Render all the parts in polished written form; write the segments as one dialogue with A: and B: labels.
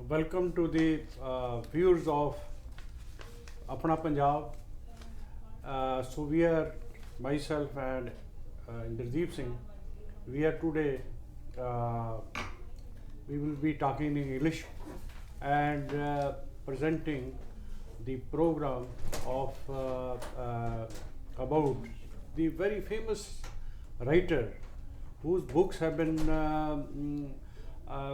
A: welcome to the viewers of Apna Punjab. So we are, myself and Inderjeet Singh, we are today, we will be talking in English and presenting the program of about the very famous writer whose books have been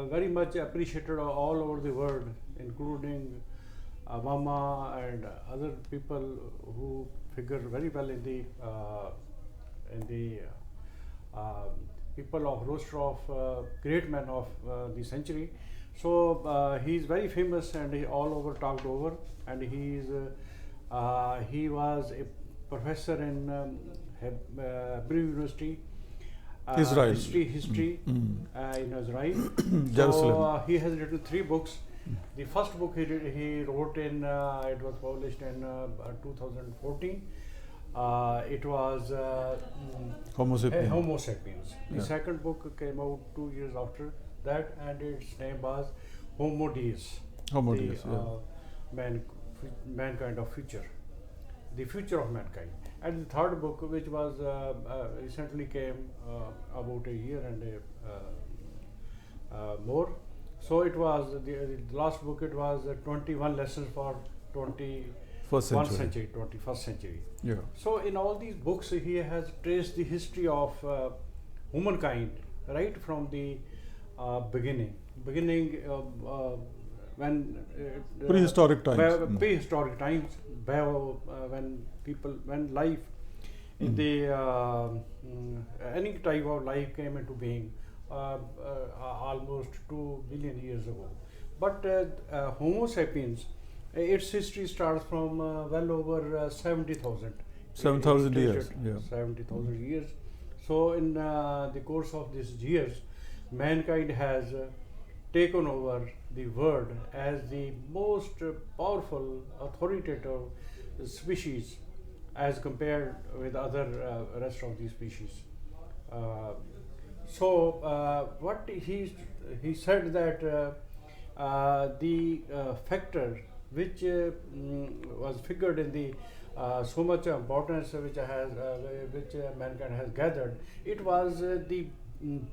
A: very much appreciated all over the world, including Obama and other people who figure very well in the people of roster of great men of the century. So he is very famous and he all over talked over, and he was a professor in Hebrew University.
B: Israel.
A: History in Israel.
B: Jerusalem.
A: So he has written 3 books. The first book he wrote in, it was published in 2014. It was
B: Homo sapiens.
A: Homo sapiens. The
B: Yeah.
A: second book came out 2 years after that, and its name was Homo Deus.
B: Homo
A: the,
B: Deus, yeah.
A: Mankind of future, the future of mankind. And the third book, which was recently came about a year and more. So it was the last book. It was 21 lessons for 21st century.
B: Yeah.
A: So in all these books, he has traced the history of humankind right from the beginning when
B: Prehistoric times.
A: Prehistoric times, when life in the any type of life came into being almost 2 billion years ago. But Homo sapiens, its history starts from well over 70,000.
B: 7,000 years. Yeah.
A: 70,000 years. So in the course of these years, mankind has taken over the world as the most powerful, authoritative species as compared with other rest of the species. What he said that the factor which was figured in the so much importance which mankind has gathered, it was the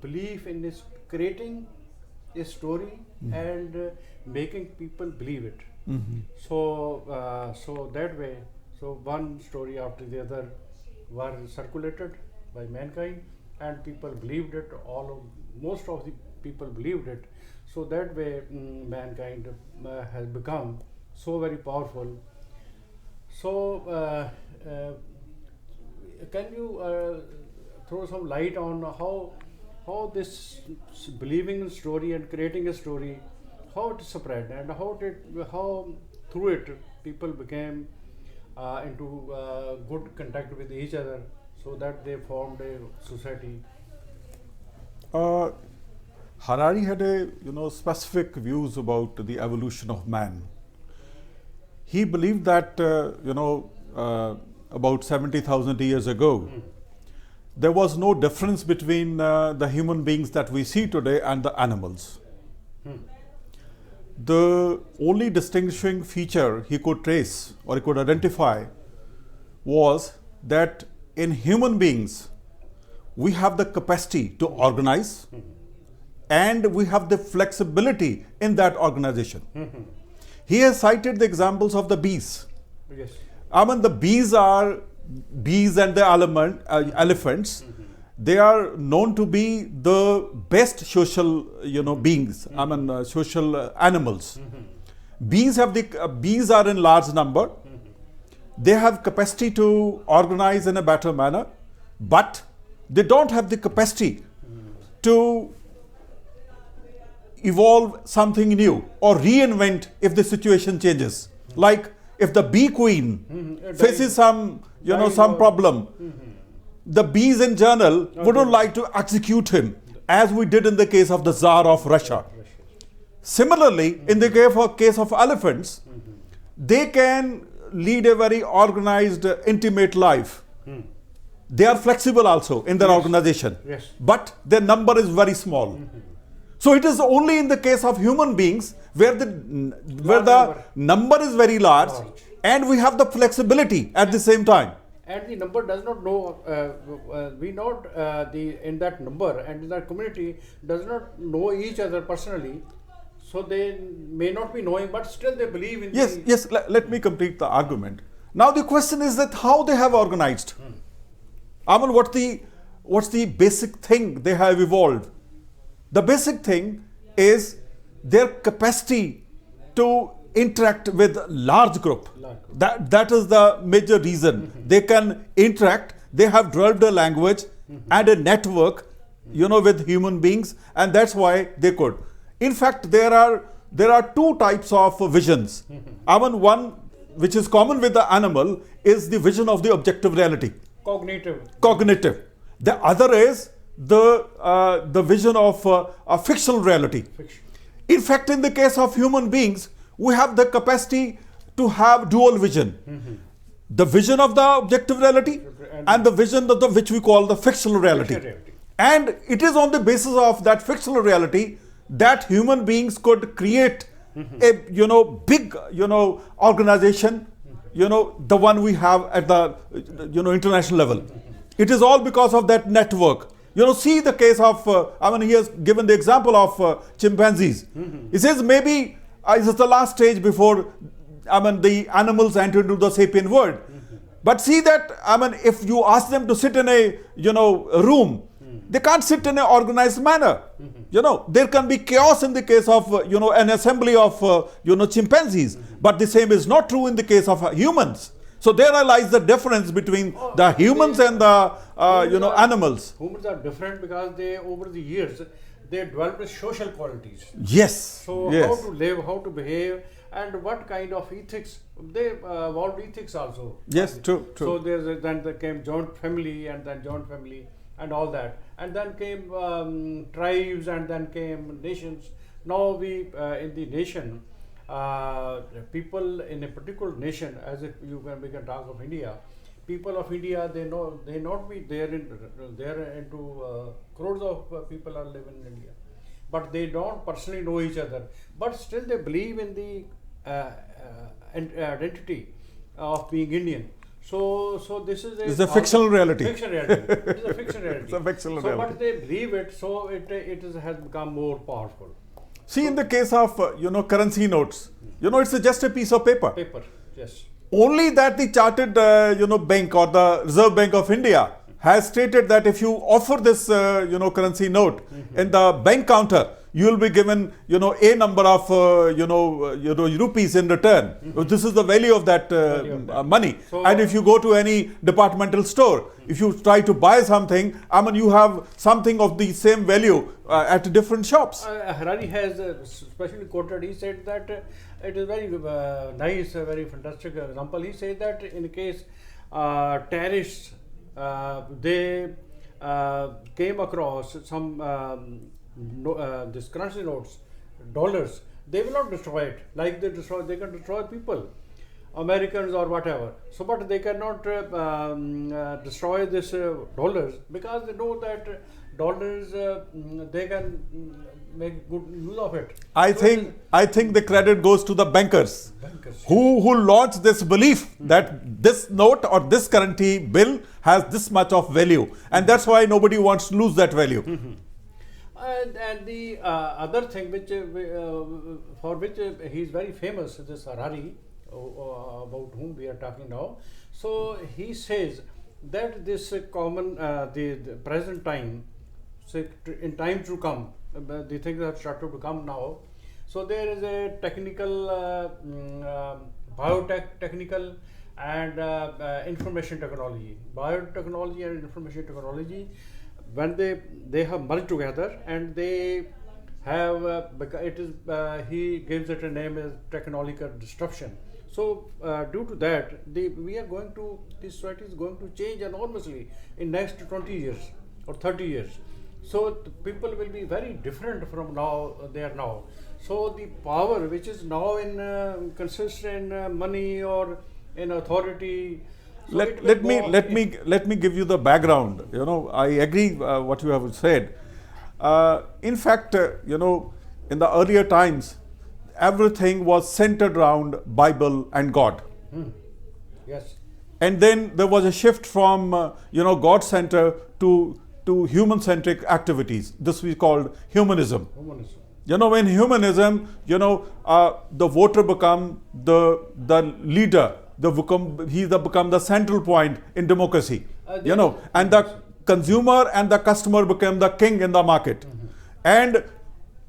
A: belief in this creating a story and making people believe it. So that way, so one story after the other were circulated by mankind, and people believed it. Most of the people believed it. So that way, mankind has become so very powerful. So can you throw some light on how this believing in story and creating a story, how it spread, and how through it people became into good contact with each other, so that they formed a society.
B: Harari had specific views about the evolution of man. He believed that about 70,000 years ago, there was no difference between the human beings that we see today and the animals. The only distinguishing feature he could trace or he could identify was that in human beings, we have the capacity to organize and we have the flexibility in that organization. He has cited the examples of the bees.
A: Yes.
B: I mean, the bees and the elephants, they are known to be the best social, beings. I mean, social animals. Bees are in large number. They have capacity to organize in a better manner, but they don't have the capacity to evolve something new or reinvent if the situation changes. Like if the bee queen faces some problem, the bees in general wouldn't like to execute him, as we did in the case of the Tsar of Russia. Similarly, in the case of elephants, they can lead a very organized, intimate life. They are flexible also in their organization, but their number is very small. So it is only in the case of human beings where the number is very large, and we have the flexibility at the same time.
A: And the number does not know, we not in that number and in that community does not know each other personally. So they may not be knowing, but still they believe in.
B: Yes. Let me complete the argument. Now the question is that how they have organized. I mean, what's the basic thing they have evolved? The basic thing is their capacity to interact with large group. That is the major reason. They can interact. They have developed a language and a network, with human beings, and that's why they could. In fact, there are two types of visions. I mean, one which is common with the animal is the vision of the objective reality. Cognitive. The other is the vision of a fictional reality. In fact, in the case of human beings, we have the capacity to have dual vision. The vision of the objective reality and the vision of which we call the fictional reality. And it is on the basis of that fictional reality that human beings could create a big organization, the one we have at the international level. It is all because of that network. See the case of, he has given the example of chimpanzees. He says maybe this is the last stage before, the animals enter into the sapient world. But see that, if you ask them to sit in a, room, they can't sit in an organized manner. There can be chaos in the case of, an assembly of, chimpanzees. But the same is not true in the case of humans. So there lies the difference between the humans and the animals.
A: Humans are different because they, over the years, they developed social qualities.
B: Yes.
A: So
B: yes.
A: How to live, how to behave, and what kind of ethics. They evolved ethics also.
B: Yes, true.
A: So then there came joint family and all that, and then came tribes, and then came nations. Now we in the nation. People in a particular nation, as if we can talk of India, people of India, they not be there into crores of people are living in India, but they don't personally know each other, but still they believe in the identity of being Indian. So this is
B: a fictional reality.
A: It is a fictional reality.
B: It's a fictional reality.
A: But they believe it, so it has become more powerful.
B: See, in the case of currency notes, it's just a piece of paper.
A: Yes.
B: Only that the chartered bank or the Reserve Bank of India has stated that if you offer this currency note in the bank counter, you will be given a number of rupees in return. This is the value of that money. So, and if you go to any departmental store, if you try to buy something, you have something of the same value at different shops.
A: Harari has specially quoted. He said that it is very nice, very fantastic example. He said that in case terrorists they came across some this currency notes, dollars, they will not destroy it. Like they can destroy people, Americans or whatever. So, but they cannot destroy this dollars, because they know that dollars they can make good use of it.
B: I think the credit goes to the bankers who launched this belief that this note or this currency bill has this much of value, and that's why nobody wants to lose that value.
A: And the other thing which for which he is very famous, this Harari, about whom we are talking now. So he says that this common the present time, so in time to come, the things have started to come now. So there is a technical, biotechnical and information technology. Biotechnology and information technology, when they have merged together, and they have it is he gives it a name as technological disruption. So due to that, the society is going to change enormously in next 20 years or 30 years. So the people will be very different from now. They are now. So the power which is now consists in money or in authority. So
B: let me give you the background. I agree what you have said. In fact, in the earlier times, everything was centered around Bible and God.
A: Yes.
B: And then there was a shift from God center to human-centric activities. This we called humanism.
A: Humanism.
B: In humanism, the voter become the leader. He become the central point in democracy. And the consumer and the customer became the king in the market. And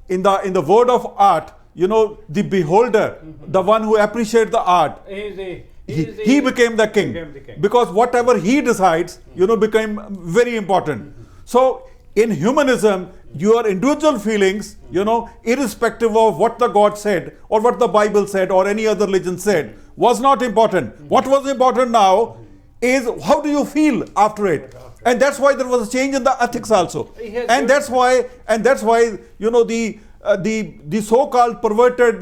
B: in the word of art, the beholder, the one who appreciates the art, he became the king. Because whatever he decides, became very important. So in humanism, your individual feelings, irrespective of what the God said or what the Bible said or any other religion said, was not important. What was important now is how do you feel after it. And that's why there was a change in the ethics also. And that's why the so-called perverted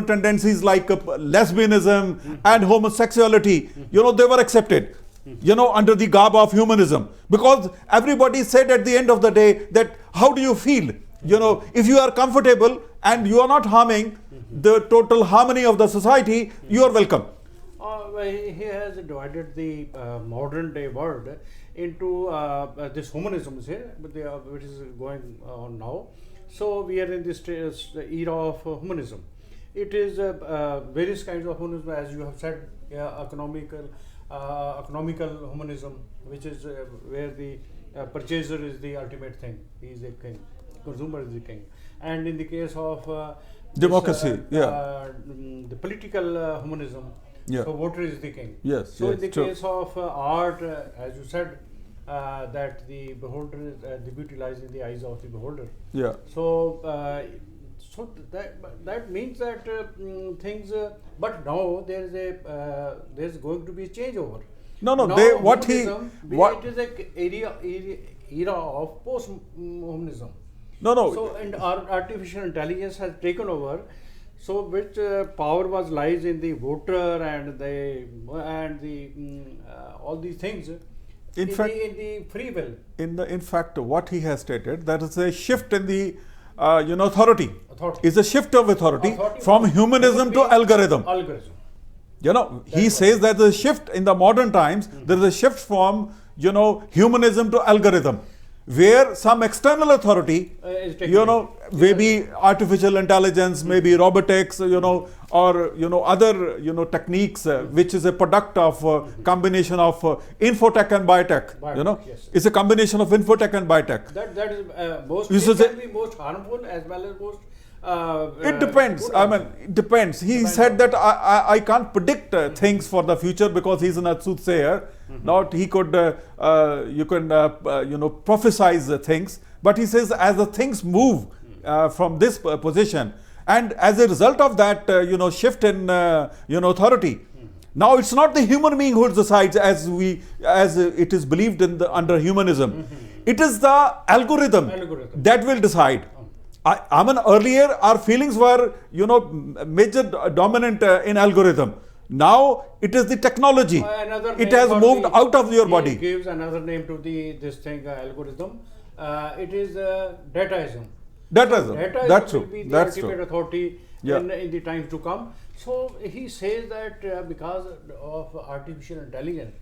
B: tendencies like lesbianism and homosexuality, they were accepted, under the garb of humanism, because everybody said at the end of the day that how do you feel, if you are comfortable and you are not harming the total harmony of the society, you are welcome.
A: He has divided the modern day world into this humanism which is going on now. So we are in this era of humanism. It is various kinds of humanism, as you have said, economical humanism, which is where the purchaser is the ultimate thing. He is the king. Consumer is the king. And in the case of
B: democracy,
A: the political humanism, so voter is the king.
B: Yes.
A: So in the case of art, as you said, that the beholder, the beauty lies in the eyes of the beholder.
B: Yeah.
A: So that means that things. But now there's going to be a changeover.
B: No.
A: Now, it is an era of post-humanism.
B: No.
A: So and artificial intelligence has taken over. So which power lies in the voter and all these things. In the free will.
B: In fact, what he has stated, that is a shift in the authority. Is a shift of authority from humanism to algorithm. He says that the shift in the modern times, there is a shift from humanism to algorithm, where some external authority, maybe artificial intelligence, maybe robotics, or other techniques, which is a product of combination of infotech and biotech.
A: Yes.
B: It's a combination of infotech and biotech.
A: That is can be most harmful as well as most.
B: It depends. It depends. He said that I can't predict things for the future because he's a soothsayer. Not he could you can prophesize things, but he says as the things move from this position, and as a result of that shift in authority. Now it's not the human being who decides as it is believed in under humanism. It is the algorithm that will decide. Earlier our feelings were major dominant in algorithm. Now it is the technology. It has moved out of your body.
A: He gives another name to this thing, algorithm. It is dataism.
B: Dataism. That's true.
A: Will be the ultimate authority in the times to come. So he says that because of artificial intelligence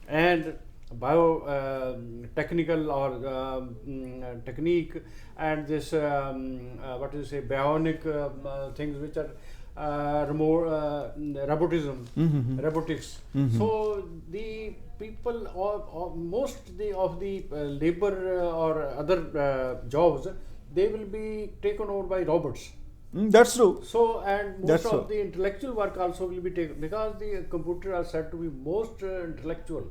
A: and technical or technique and this bionic things which are robotics. So the people or most of the labor or other jobs, they will be taken over by robots.
B: That's true.
A: So and most of the intellectual work also will be taken, because the computers are said to be most intellectual.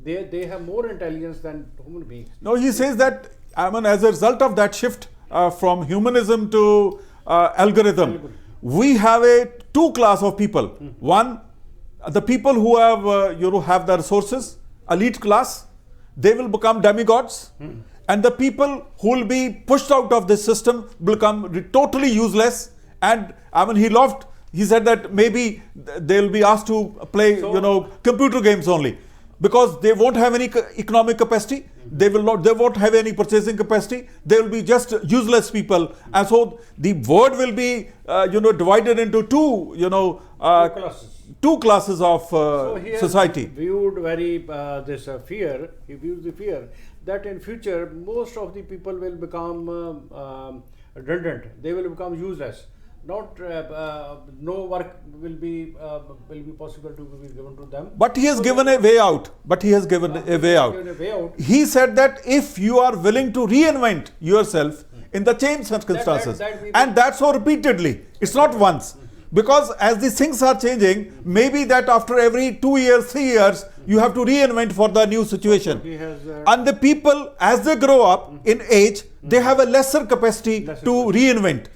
A: They have more intelligence than human beings.
B: No, he says that as a result of that shift from humanism to algorithm, we have two class of people. One, the people who have the resources, elite class, they will become demigods, and the people who will be pushed out of this system become totally useless. And he said that maybe they will be asked to play computer games only. because they won't have any economic capacity. They won't have any purchasing capacity. They will be just useless people, and so the world will be divided into two classes of
A: So he has
B: society.
A: viewed very this fear. He views the fear that in future most of the people will become redundant. They will become useless. Not no work will be possible to be given to them.
B: But he has given a way out. He said that if you are willing to reinvent yourself in the changed circumstances, and that's so repeatedly, it's not once. Because as the things are changing, maybe that after every 2 years, 3 years, you have to reinvent for the new situation. And the people, as they grow up in age, they have a lesser capacity to reinvent.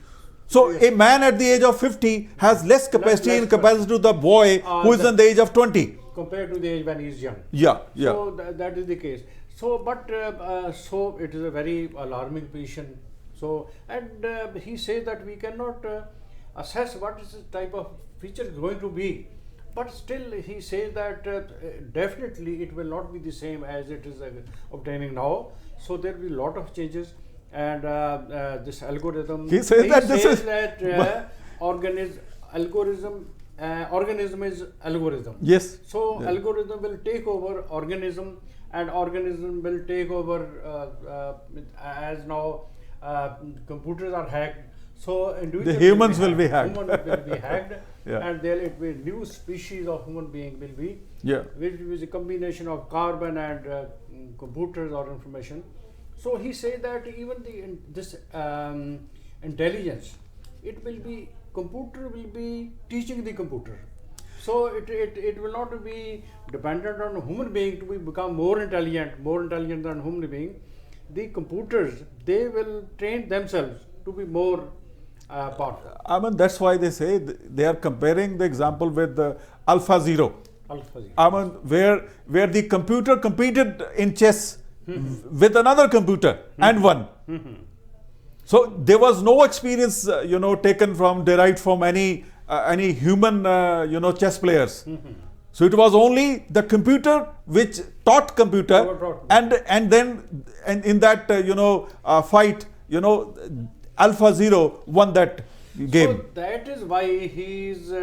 B: So a man at the age of 50 has less capacity in comparison to the boy who is in the age of 20.
A: Compared to the age when he is young.
B: Yeah.
A: So that is the case. So, but so it is a very alarming position. So, and he says that we cannot assess what is the type of future going to be. But still, he says that definitely it will not be the same as it is obtaining now. So there will be a lot of changes. And this algorithm.
B: He says
A: organism is algorithm.
B: Yes.
A: So algorithm will take over organism, and organism will take over as now computers are hacked. So
B: the humans will be hacked.
A: Human will be hacked,
B: Yeah.
A: and there will be new species of human being will be, which is a combination of carbon and computers or information. So he said that even this intelligence, computer will be teaching the computer. So it will not be dependent on human being to become more intelligent than human being. The computers, they will train themselves to be more powerful.
B: I mean, that's why they say they are comparing the example with the AlphaZero. I mean, where the computer competed in chess with another computer and won. So there was no experience, derived from any human, chess players. So it was only the computer which taught computer, and in that fight, AlphaZero won that game.
A: So that is why he is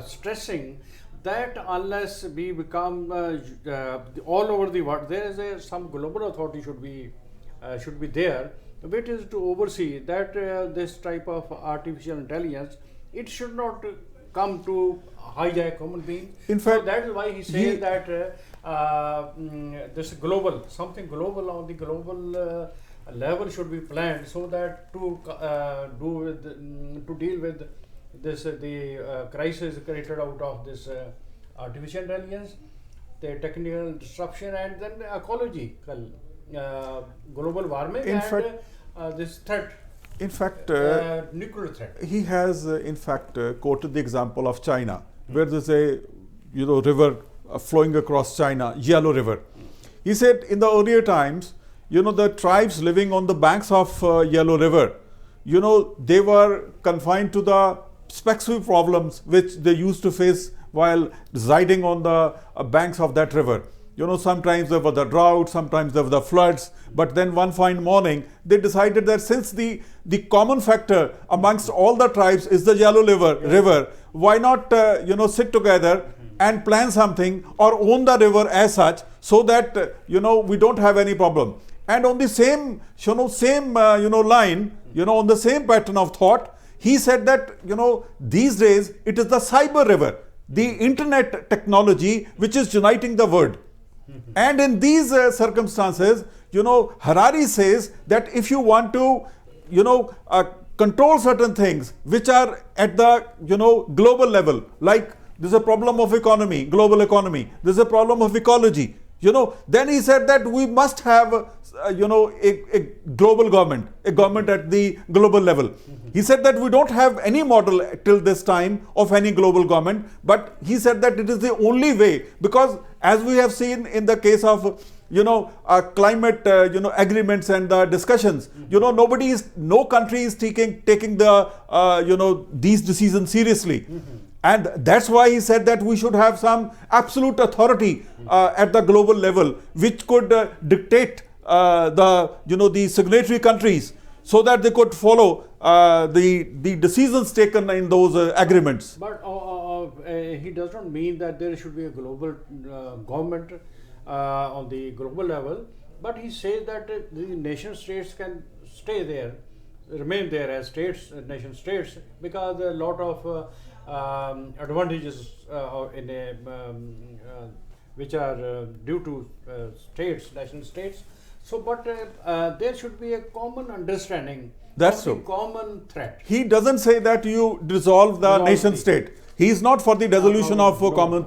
A: stressing that unless we become all over the world, there is some global authority should be there, which is to oversee that this type of artificial intelligence, it should not come to hijack human beings.
B: In fact,
A: so that is why he says that this something global on the global level should be planned, so that to deal with this the crisis created out of this artificial intelligence, the technical disruption, and then the ecological global warming, this threat.
B: In fact,
A: nuclear threat.
B: He has in fact quoted the example of China, where there's a river flowing across China, Yellow River. He said in the earlier times, the tribes living on the banks of Yellow River, they were confined to the specific problems which they used to face while residing on the banks of that river. Sometimes there were the drought, sometimes there were the floods, but then one fine morning they decided that since the common factor amongst all the tribes is the Yellow River, why not sit together and plan something or own the river as such, so that we don't have any problem. And on the same line, on the same pattern of thought, he said that these days it is the cyber river, the internet technology, which is uniting the world. And in these circumstances, Harari says that if you want to control certain things which are at the global level, like there's a problem of economy, global economy, there's a problem of ecology, then he said that we must have a global government, a government at the global level. He said that we don't have any model till this time of any global government, but he said that it is the only way, because as we have seen in the case of climate agreements and the discussions, no country is taking the these decisions seriously. And that's why he said that we should have some absolute authority at the global level, which could dictate the signatory countries, so that they could follow the decisions taken in those agreements.
A: But he does not mean that there should be a global government on the global level, but he says that the nation states can stay there, remain there as states, nation states, because a lot of advantages which are due to states, nation states. So, but there should be a common understanding.
B: That's
A: of
B: true.
A: the common threat.
B: He doesn't say that you dissolve the nation state. He is not for the dissolution of common,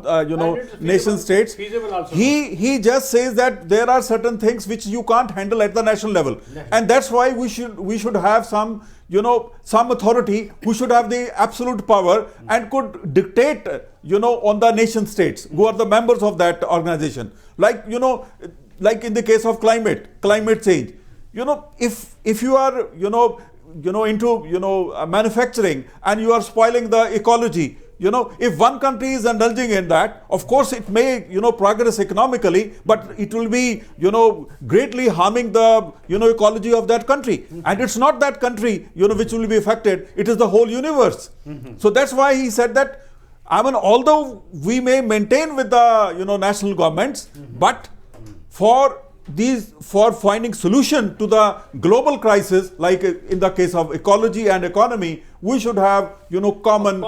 B: nation states.
A: Feasible also.
B: He just says that there are certain things which you can't handle at the national level, and that's why we should have some authority who should have the absolute power and could dictate on the nation states who are the members of that organization. Like in the case of climate change. If you are into manufacturing and you are spoiling the ecology. If one country is indulging in that, of course it may progress economically, but it will be greatly harming the ecology of that country. And it's not that country which will be affected, it is the whole universe. So that's why he said that, although we may maintain with the national governments, but for finding solution to the global crisis, like in the case of ecology and economy, we should have common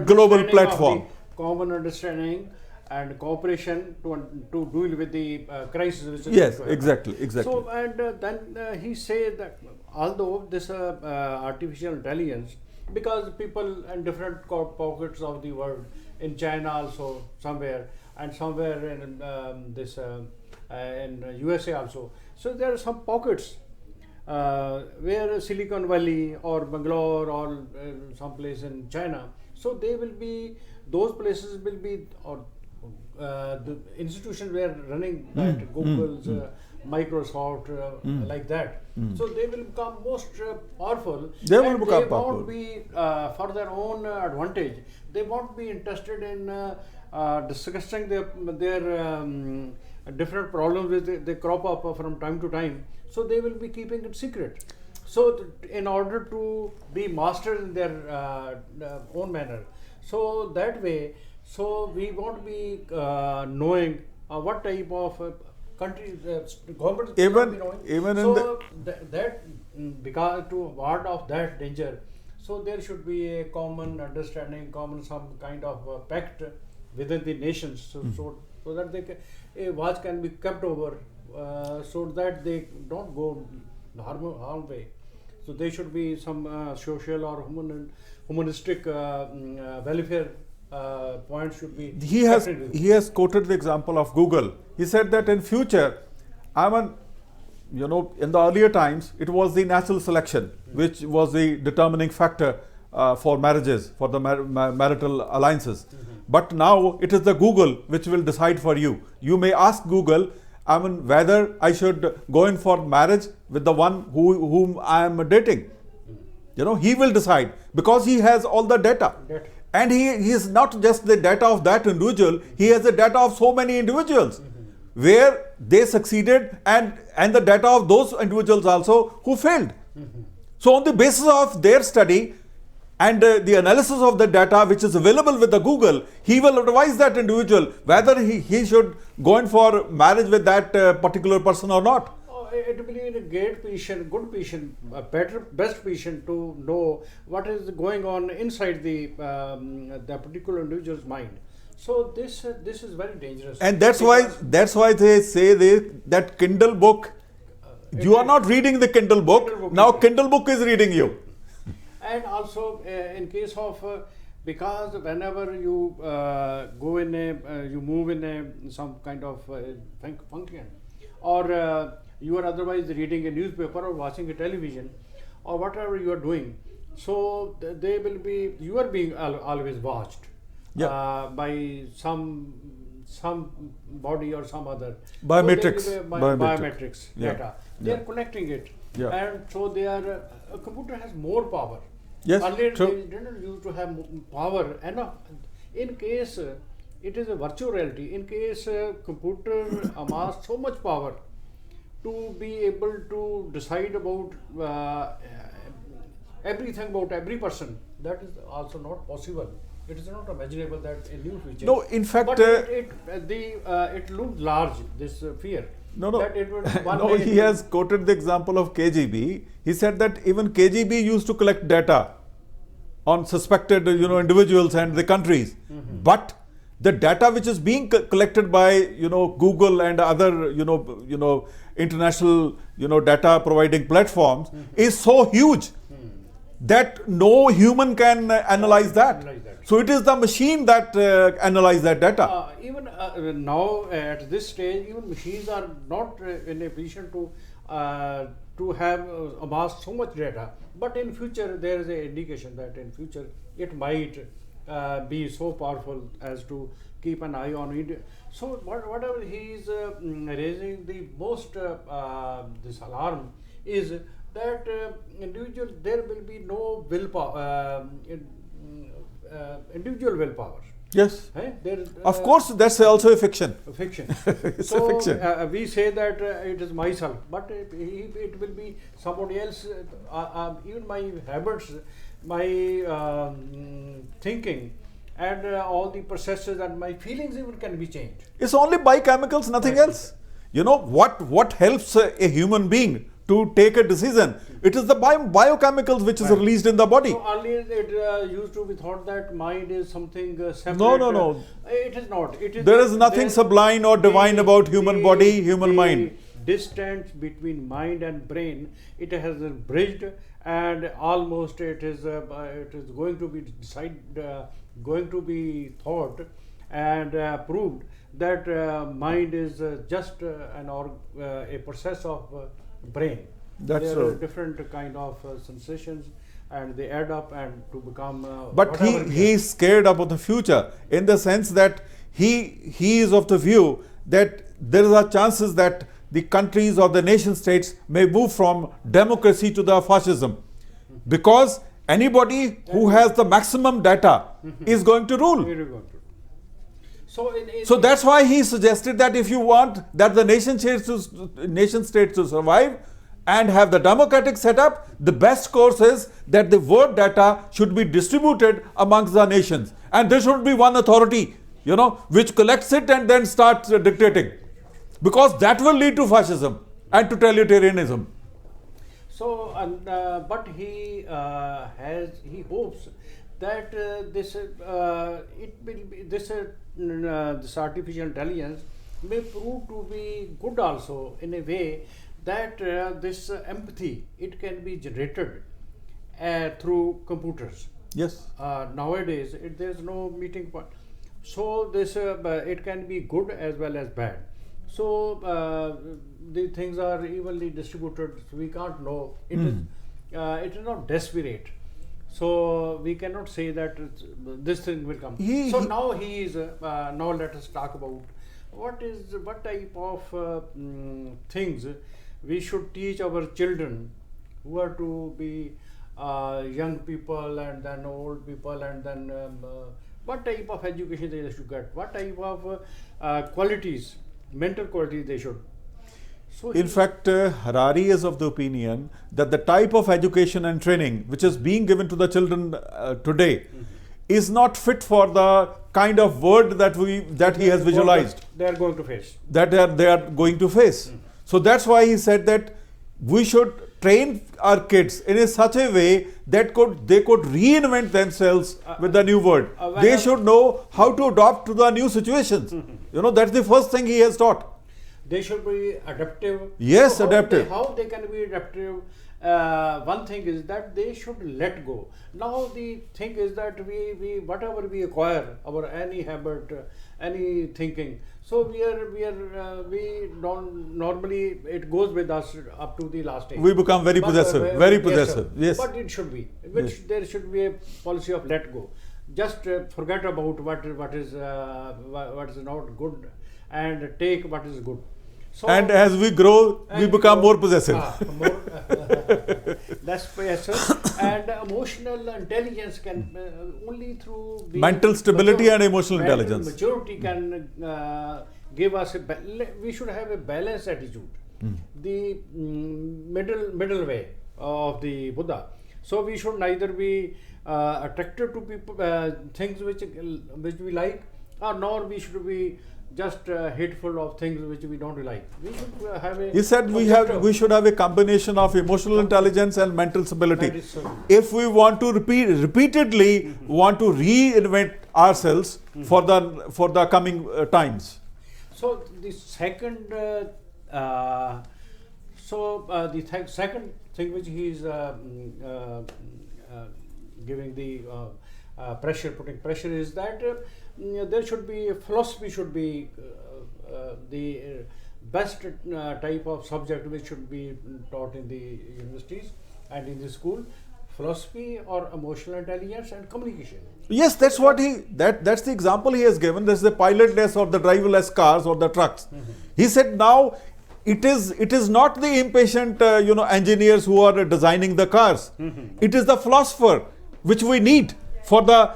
B: global platform.
A: Common understanding and cooperation to deal with the crisis. Which is
B: yes, exactly.
A: So, and then he said that although this artificial intelligence, because people in different pockets of the world, in China also somewhere, and somewhere in in USA also. So there are some pockets where Silicon Valley or Bangalore or some place in China. So those places will be, or the institutions were running that, Google's, Microsoft, like that. So they will become most powerful.
B: They will become powerful.
A: Won't be for their own advantage. They won't be interested in discussing their different problems which they crop up from time to time. So they will be keeping it secret. So in order to be masters in their own manner. So that way, so we won't be knowing what type of country government
B: even
A: be knowing.
B: even
A: so because to ward off that danger, so there should be a common understanding, some kind of pact within the nations, so that a watch can be kept over, so that they don't go harm way. So there should be some social or humanistic welfare points should be.
B: He has quoted the example of Google. He said that in future, in the earlier times, it was the natural selection which was the determining factor for marriages, for the marital alliances. But now it is the Google which will decide for you. You may ask Google, whether I should go in for marriage with the one whom I am dating. He will decide because he has all the data. And he is not just the data of that individual, he has the data of so many individuals where they succeeded and the data of those individuals also who failed. So on the basis of their study and the analysis of the data which is available with the Google, he will advise that individual whether he should go in for marriage with that particular person or not.
A: It will be in a great position, good position, best position to know what is going on inside the particular individual's mind. So this is very dangerous.
B: And that's why they say that Kindle book. You are not reading the Kindle book. Now Kindle book is reading you.
A: And also in case of because whenever you go in you move in some kind of function, or you are otherwise reading a newspaper or watching a television or whatever you are doing, so you are being always watched by some body or some other
B: biometrics,
A: data. They are collecting it, and so a computer has more power.
B: Yes,
A: Earlier
B: true.
A: they didn't used to have power enough. In case it is a virtual reality, in case computer amass so much power to be able to decide about everything about every person, that is also not possible. It is not imaginable that in new future.
B: No, in fact,
A: but it looms large, this fear.
B: No, no.
A: That it would one
B: No,
A: day
B: he has quoted the example of KGB. He said that even KGB used to collect data on suspected, individuals and the countries. But the data which is being collected by, Google and other, international, data providing platforms is so huge that no human can analyze that. So it is the machine that analyze that data.
A: Even now at this stage, even machines are not in a position to have amassed so much data. But in future, there is an indication that in future it might be so powerful as to keep an eye on it. So whatever he is raising, the most this alarm is that individual, there will be no willpower, individual willpower.
B: Yes.
A: There,
B: of course, that's also a fiction.
A: Fiction.
B: It's
A: so,
B: a fiction.
A: We say that it is myself, but it will be somebody else. Even my habits, my thinking, and all the processes and my feelings even can be changed.
B: It's only biochemicals, nothing else. What helps a human being to take a decision? It is the biochemicals which is released in the body.
A: So earlier it used to be thought that mind is something separate.
B: No.
A: It is not. It is.
B: There is nothing sublime or divine about human body, human mind.
A: Distance between mind and brain, it has bridged, and almost it is going to be going to be thought and proved that mind is just a process of brain.
B: That's
A: there are
B: true.
A: different kind of sensations, and they add up and to become.
B: But he is scared about the future in the sense that he is of the view that there are chances that the countries or the nation states may move from democracy to the fascism, because anybody who has the maximum data is going to rule. So that's why he suggested that if you want that the nation states to survive and have the democratic setup, the best course is that the world data should be distributed amongst the nations, and there should be one authority, which collects it and then starts dictating, because that will lead to fascism and totalitarianism.
A: So, but he hopes that this artificial intelligence may prove to be good also, in a way that this empathy, it can be generated through computers.
B: Yes.
A: Nowadays there is no meeting point, so this it can be good as well as bad. So the things are evenly distributed, so we can't know. It is not desperate. So we cannot say that this thing will come. Now he is. Now let us talk about what type of things we should teach our children, who are to be young people and then old people, and then what type of education they should get, what type of qualities, mental qualities they should. So
B: in fact, Harari is of the opinion that the type of education and training which is being given to the children today is not fit for the kind of world that he has visualized.
A: They are going to face.
B: That they are going to face. So that's why he said that we should train our kids in such a way that they could reinvent themselves with the new world. They should know how to adapt to the new situations. That's the first thing he has taught.
A: They should be adaptive.
B: Yes, so adaptive.
A: How they can be adaptive? One thing is that they should let go. Now the thing is that we whatever we acquire, our any habit, any thinking, so we don't normally, it goes with us up to the last age.
B: We become very possessive, very possessive. Yes.
A: But it should be, there should be a policy of let go. Just forget about what is not good, and take what is good. So,
B: and as we grow, we become more possessive.
A: That's yes, sir. And emotional intelligence can only through being
B: Mental stability and emotional
A: mental
B: intelligence.
A: maturity can give us we should have a balanced attitude, the middle way of the Buddha. So we should neither be attracted to people things which we like, or nor we should be just hateful of things which we don't like. We should have a.
B: He said we should have a combination of emotional intelligence and mental stability.
A: That is so.
B: If we want to repeatedly want to reinvent ourselves for the coming times.
A: So the second, second thing which he is giving the putting pressure is that there should be philosophy should be the best type of subject which should be taught in the universities and in the school. Philosophy or emotional intelligence and communication.
B: Yes, that's what that's the example he has given. There's the pilotless or the driverless cars or the trucks. He said now it is not the impatient engineers who are designing the cars. It is the philosopher which we need for the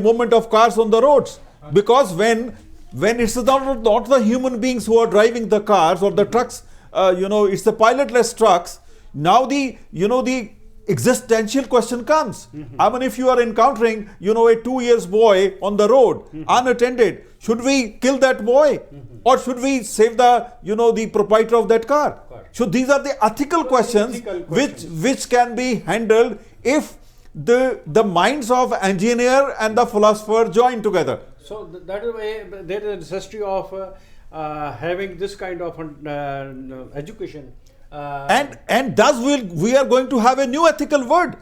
B: movement of cars on the roads. Because when it's not the human beings who are driving the cars or the trucks, it's the pilotless trucks. Now the existential question comes. I mean, if you are encountering, a 2 years boy on the road, unattended, should we kill that boy? Or should we save the proprietor of that car? So these are the ethical questions which can be handled if the minds of engineer and the philosopher join together.
A: So that is why there is a necessity of having this kind of education.
B: And thus we are going to have a new ethical world.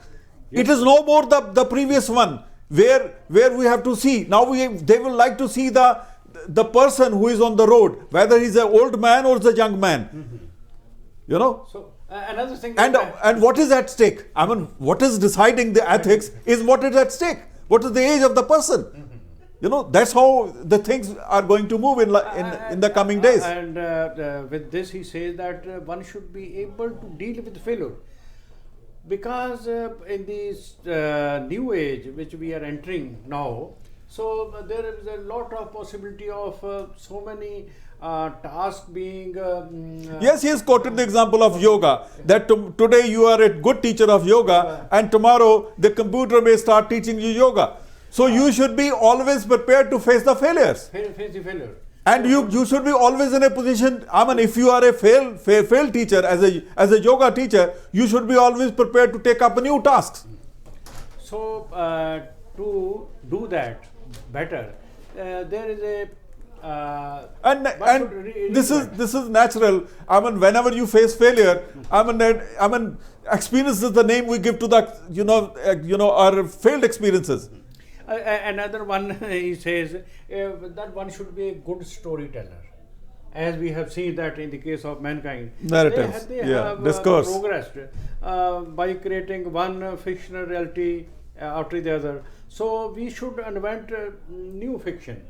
B: It is no more the previous one where we have to see. Now they will like to see the person who is on the road, whether he's an old man or a young man.
A: So another thing.
B: And what is at stake? I mean, what is deciding the ethics is what is at stake. What is the age of the person? That's how the things are going to move in the coming days.
A: And with this, he says that one should be able to deal with failure, because in this new age which we are entering now, so there is a lot of possibility of so many tasks being.
B: Yes, he has quoted the example of yoga. That today you are a good teacher of yoga, and tomorrow the computer may start teaching you yoga. So you should be always prepared to face the failures.
A: Face the failure.
B: And you should be always in a position. I mean, if you are a failed teacher as a yoga teacher, you should be always prepared to take up new tasks.
A: So to do that better, there is a
B: and this is natural. I mean, whenever you face failure, I mean, experience is the name we give to the our failed experiences.
A: Another one, he says that one should be a good storyteller, as we have seen that in the case of mankind.
B: Narratives,
A: they have
B: discourse.
A: Progressed by creating one fictional reality after the other. So we should invent new fiction,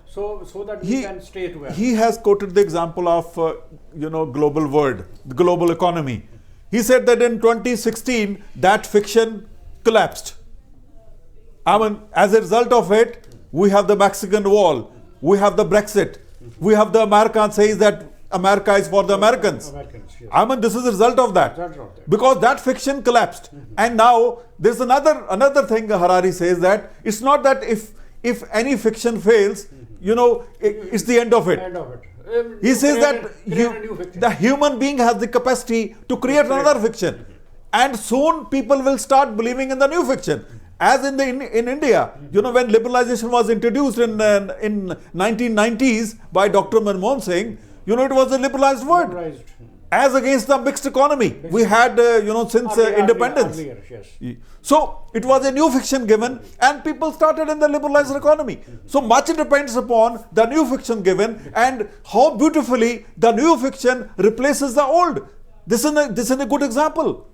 A: so that we can stay together.
B: He has quoted the example of global world, the global economy. He said that in 2016 that fiction collapsed. I mean, as a result of it, we have the Mexican wall, we have the Brexit, we have the American says that America is for the Americans.
A: Yes.
B: I mean, this is a result of that. Because that fiction collapsed. And now there's another thing Harari says, that it's not that if any fiction fails, it's the end of it. He says that the human being has the capacity to create another fiction. And soon people will start believing in the new fiction. As in India, when liberalization was introduced in 1990s by Dr. Manmohan Singh, it was a liberalized word. As against the mixed economy we had, since independence.
A: Yes.
B: So it was a new fiction given, and people started in the liberalized economy. So much depends upon the new fiction given and how beautifully the new fiction replaces the old. This is a good example.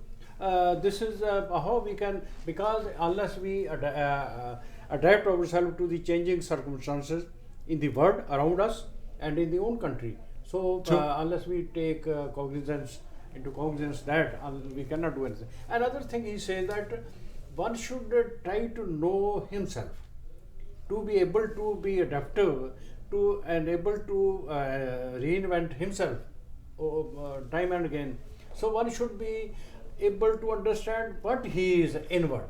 A: This is how we can, because unless we adapt ourselves to the changing circumstances in the world around us and in the own country, so unless we take cognizance into cognizance that we cannot do anything. Another thing he says that one should try to know himself, to be able to be adaptive to and able to reinvent himself time and again. So one should be able to understand what he is inward.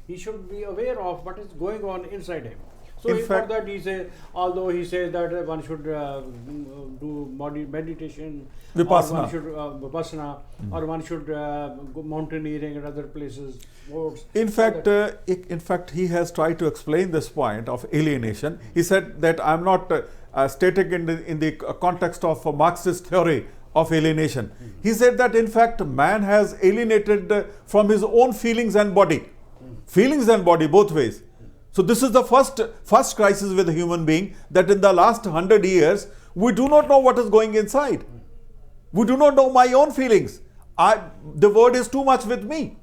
A: He should be aware of what is going on inside him. So
B: In
A: for
B: fact-
A: that he says, although he says that one should do meditation,
B: Vipassana.
A: or one should vipassana, or one should go mountaineering and other places, sports.
B: In fact, he has tried to explain this point of alienation. He said that I'm not stating in the context of a Marxist theory of alienation. He said that in fact man has alienated from his own feelings and body, both ways. So this is the first crisis with a human being, that in the last 100 years we do not know what is going inside. We do not know my own feelings. The word is too much with me.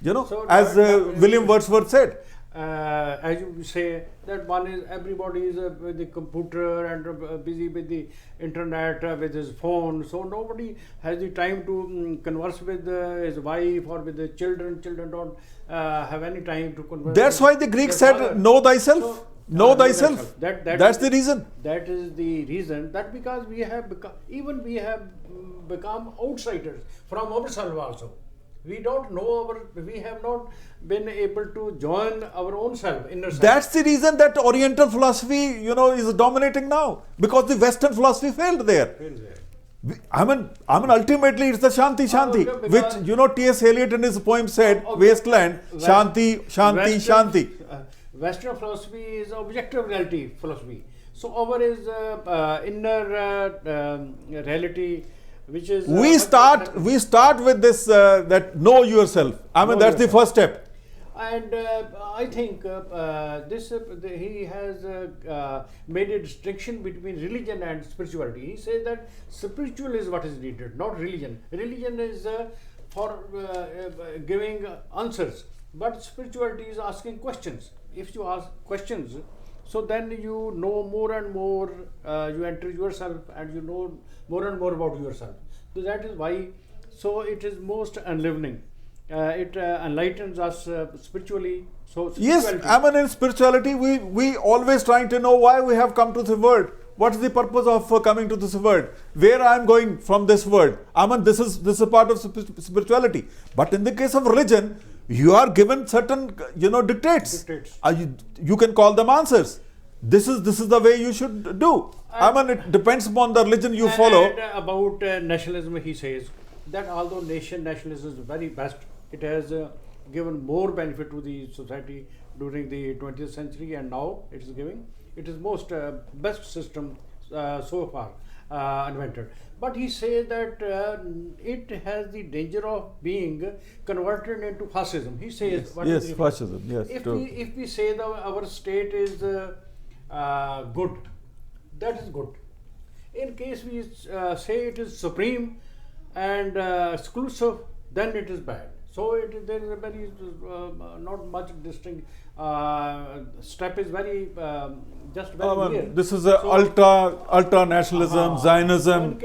A: So
B: As William Wordsworth said.
A: As you say that everybody is with the computer and busy with the internet, with his phone, so nobody has the time to converse with his wife or with the children. Children don't have any time to converse.
B: That's why the Greeks said, know thyself. Know thyself. That's the reason.
A: That is the reason, that because we have become outsiders from ourselves also. We don't know we have not been able to join our own self, inner self.
B: That's the reason that Oriental philosophy, is dominating now, because the Western philosophy failed there. I mean, ultimately it's the Shanti, which, T.S. Eliot in his poem said, Wasteland, Shanti.
A: Western philosophy is objective reality philosophy. So our is inner reality, which is
B: we start with this that know yourself. I mean, that's the first step.
A: And I think he has made a distinction between religion and spirituality. He says that spiritual is what is needed, not religion. Religion is for giving answers, but spirituality is asking questions. If you ask questions, so then you know more and more, you enter yourself and you know more and more about yourself. So that is why, so it is most enlivening. It enlightens us spiritually. So
B: yes, I mean, in spirituality, we always trying to know why we have come to the world. What is the purpose of coming to this world? Where I am going from this world? I mean, this is a part of spirituality. But in the case of religion, you are given certain, dictates. You can call them answers. This is the way you should do. I mean, it depends upon the religion you follow.
A: And about nationalism, he says that although nationalism is very best, it has given more benefit to the society during the 20th century, and now it is most best system so far invented. But he says that it has the danger of being converted into fascism. He says,
B: fascism. Yes,
A: if we say that our state is good, that is good. In case we say it is supreme and exclusive, then it is bad. So there is a very not much distinct step is very clear.
B: This is a ultra nationalism, Zionism,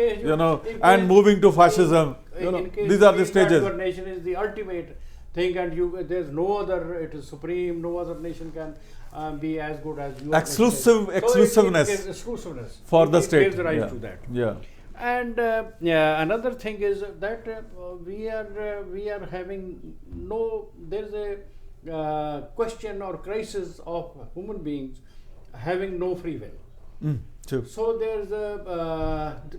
B: and moving to fascism. These are the stages.
A: Your nation is the ultimate thing, and there's no other. It is supreme. No other nation can be as good as you.
B: Exclusiveness.
A: Exclusiveness
B: for the state.
A: Gives rise to that.
B: Yeah.
A: And another thing is that we are having there's a question or crisis of human beings having no free will.
B: True.
A: So there's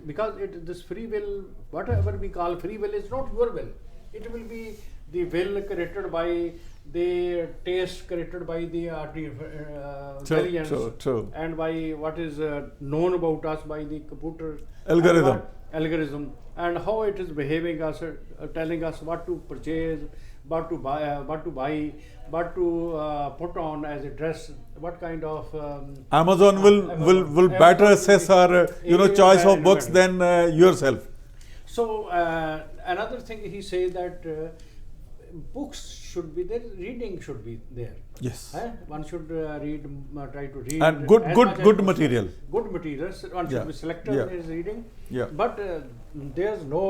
A: because this free will, whatever we call free will, is not your will. It will be the will created by the taste created by the intelligence, and by what is known about us by the computer algorithm, and how it is behaving us, telling us what to purchase, what to buy, what to put on as a dress, what kind of
B: Amazon will better assess our choice of books than yourself.
A: So another thing he says that books should be there, reading should be there.
B: Yes.
A: One should read, try to read.
B: And
A: as much as
B: good material.
A: Good materials. One should be selective in his reading.
B: Yeah.
A: But there's no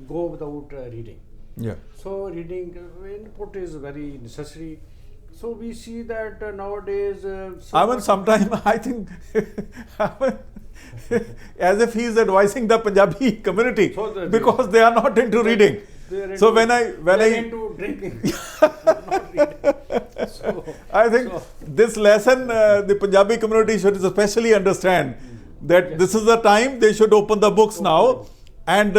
A: go without reading.
B: Yeah.
A: So reading input is very necessary. So we see that nowadays.
B: Sometimes I think as if he is advising the Punjabi community because they are not into reading. So when I
A: into drinking, not reading.
B: I think this lesson the Punjabi community should especially understand that this is the time they should open the books now and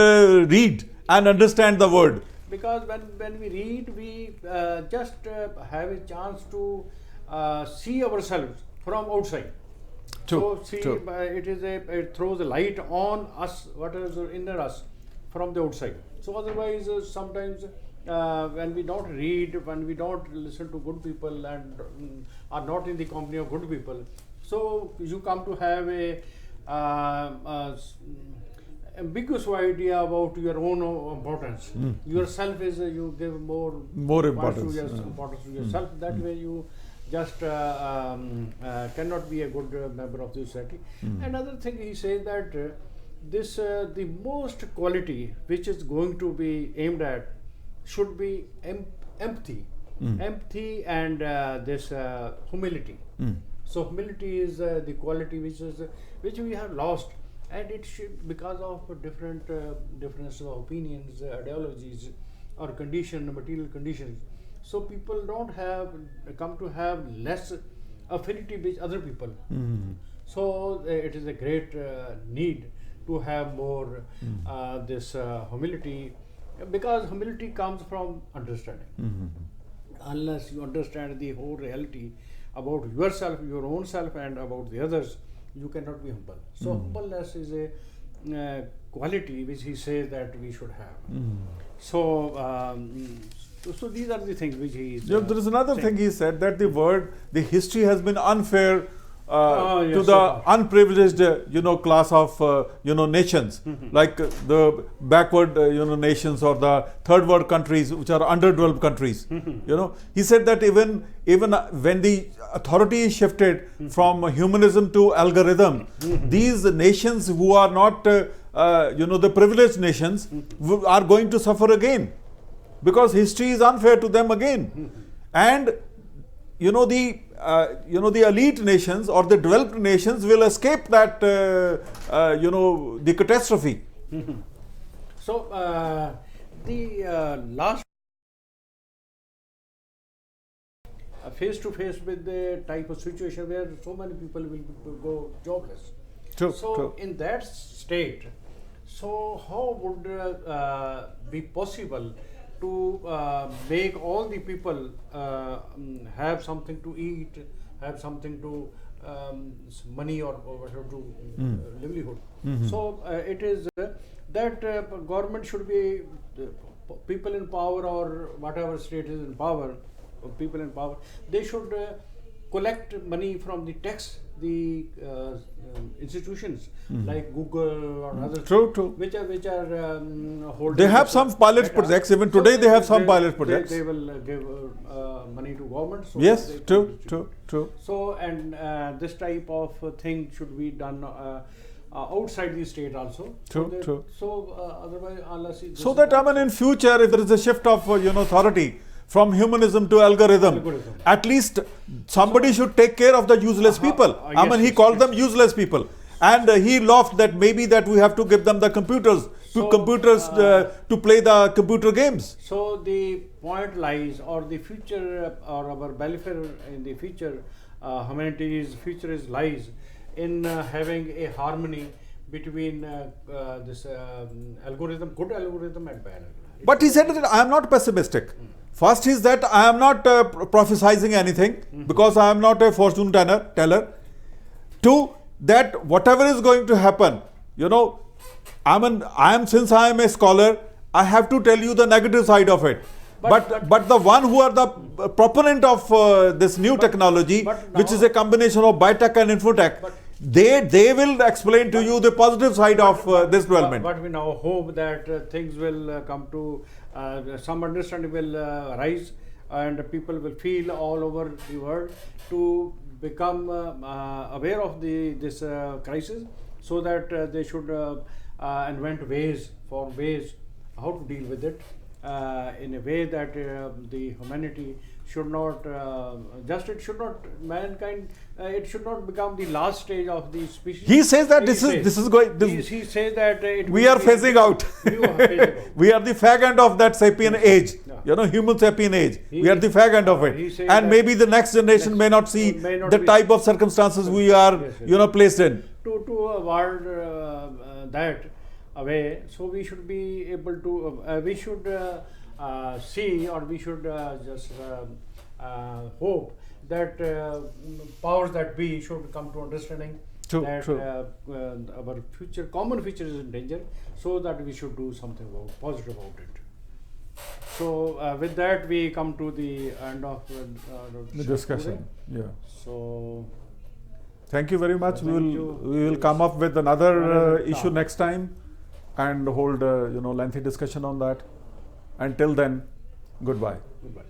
B: read and understand the word.
A: Because when we read, we just have a chance to see ourselves from outside.
B: True,
A: so
B: true.
A: It throws a light on us, what is inner us, from the outside. So otherwise, sometimes when we don't read, when we don't listen to good people and are not in the company of good people, so you come to have a ambiguous idea about your own importance. Yourself is you give more
B: importance
A: to yourself. That way you just cannot be a good member of the society. Another thing he says that this the most quality which is going to be aimed at should be empathy, empathy and this humility. So humility is the quality which we have lost. And it should, because of different differences of opinions, ideologies, or material conditions. So people don't come to have less affinity with other people. So it is a great need to have more this humility, because humility comes from understanding. Unless you understand the whole reality about yourself, your own self, and about the others, you cannot be humble. So humbleness is a quality which he says that we should have. So these are the things which he is
B: there is another thing he said, that the history has been unfair
A: yes,
B: to the unprivileged class of nations, like the backward nations or the third world countries which are underdeveloped countries. He said that even when the authority is shifted from humanism to algorithm, these nations who are not the privileged nations are going to suffer again, because history is unfair to them again. And the elite nations or the developed nations will escape that the catastrophe.
A: So the last face to face with the type of situation where so many people will go jobless.
B: True.
A: In that state, so how would be possible to make all the people have something to eat, have something to money or whatever to livelihood. So it is that government should be people in power, or whatever state is in power, people in power, they should collect money from the tax, the institutions like Google or others.
B: True.
A: Which are holding.
B: They have some pilot projects. Even today, they have some pilot projects.
A: They will give money to government. So
B: yes, true.
A: So this type of thing should be done outside the state also.
B: True.
A: So otherwise, unless
B: so that in future, if there is a shift of authority from humanism to algorithm, at least somebody should take care of the useless people. He called them useless people, and he laughed that maybe that we have to give them the computers to play the computer games.
A: So the point lies, or the future, or our welfare in the future, humanity's future lies in having a harmony between this algorithm, good algorithm and bad algorithm.
B: But he said that I am not pessimistic. First is that I am not prophesizing anything, because I am not a fortune teller. Two, that whatever is going to happen, since I am a scholar, I have to tell you the negative side of it. But the one who are the proponent of this new technology, which is a combination of biotech and infotech, they will explain to you the positive side of this development.
A: But we now hope that things will come to some understanding will arise, and people will feel all over the world to become aware of this crisis, so that they should invent ways how to deal with it in a way that the humanity should not it should not become the last stage of the species.
B: He says that this is going.
A: He says that
B: we are phasing out. We are the fag end of that sapien age.
A: Yeah.
B: Human sapien age. We are the fag end of it, and maybe the next generation may not see the type of circumstances we are, placed in.
A: To avoid that away, so we should be able to. We should see, or we should just hope that powers that be should come to understanding that our common future is in danger, so that we should do something positive about it. So with that, we come to the end of
B: the discussion.
A: Today. Yeah. So
B: thank you very much. We will come up with another issue next time and hold lengthy discussion on that. Until then, goodbye.
A: Goodbye.